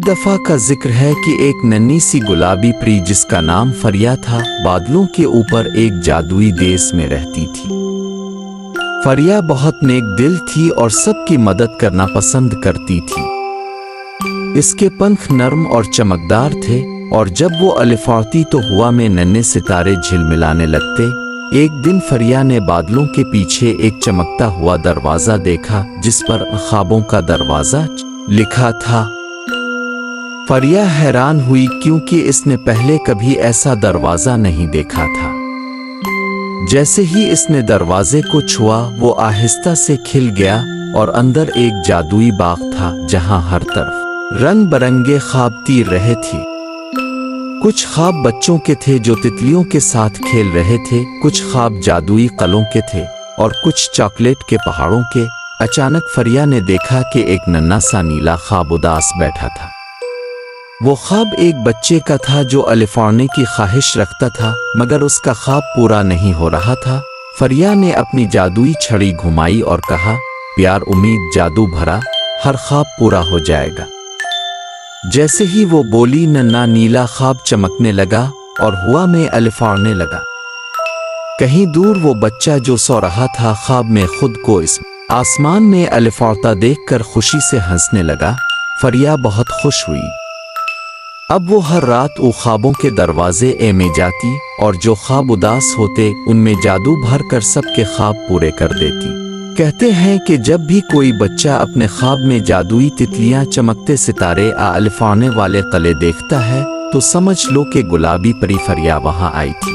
دفعہ کا ذکر ہے کہ ایک ننھی سی گلابی پری جس کا نام فریا تھا بادلوں کے اوپر ایک جادوئی دیس میں رہتی تھی۔ فریا بہت نیک دل تھی اور سب کی مدد کرنا پسند کرتی تھی۔ اس کے پنکھ نرم اور چمکدار تھے اور جب وہ الفاڑتی تو ہوا میں ننھے ستارے جھلملانے لگتے۔ ایک دن فریا نے بادلوں کے پیچھے ایک چمکتا ہوا دروازہ دیکھا جس پر خوابوں کا دروازہ لکھا تھا۔ فریا حیران ہوئی کیونکہ اس نے پہلے کبھی ایسا دروازہ نہیں دیکھا تھا۔ جیسے ہی اس نے دروازے کو چھوا وہ آہستہ سے کھل گیا اور اندر ایک جادوئی باغ تھا جہاں ہر طرف رنگ برنگے خواب تیر رہے تھے۔ کچھ خواب بچوں کے تھے جو تتلیوں کے ساتھ کھیل رہے تھے، کچھ خواب جادوئی قلعوں کے تھے اور کچھ چاکلیٹ کے پہاڑوں کے۔ اچانک فریا نے دیکھا کہ ایک ننھا سا نیلا خواب اداس بیٹھا تھا۔ وہ خواب ایک بچے کا تھا جو الفاڑنے کی خواہش رکھتا تھا مگر اس کا خواب پورا نہیں ہو رہا تھا۔ فریا نے اپنی جادوئی چھڑی گھمائی اور کہا، پیار، امید، جادو بھرا، ہر خواب پورا ہو جائے گا۔ جیسے ہی وہ بولی ننھا نیلا خواب چمکنے لگا اور ہوا میں الفاڑنے لگا۔ کہیں دور وہ بچہ جو سو رہا تھا خواب میں خود کو اس آسمان میں الفاڑتا دیکھ کر خوشی سے ہنسنے لگا۔ فریا بہت خوش ہوئی۔ اب وہ ہر رات خوابوں کے دروازے میں جاتی اور جو خواب اداس ہوتے ان میں جادو بھر کر سب کے خواب پورے کر دیتی۔ کہتے ہیں کہ جب بھی کوئی بچہ اپنے خواب میں جادوئی تتلیاں، چمکتے ستارے، الفاڑنے والے قلعے دیکھتا ہے تو سمجھ لو کہ گلابی پری فریا وہاں آئی تھی۔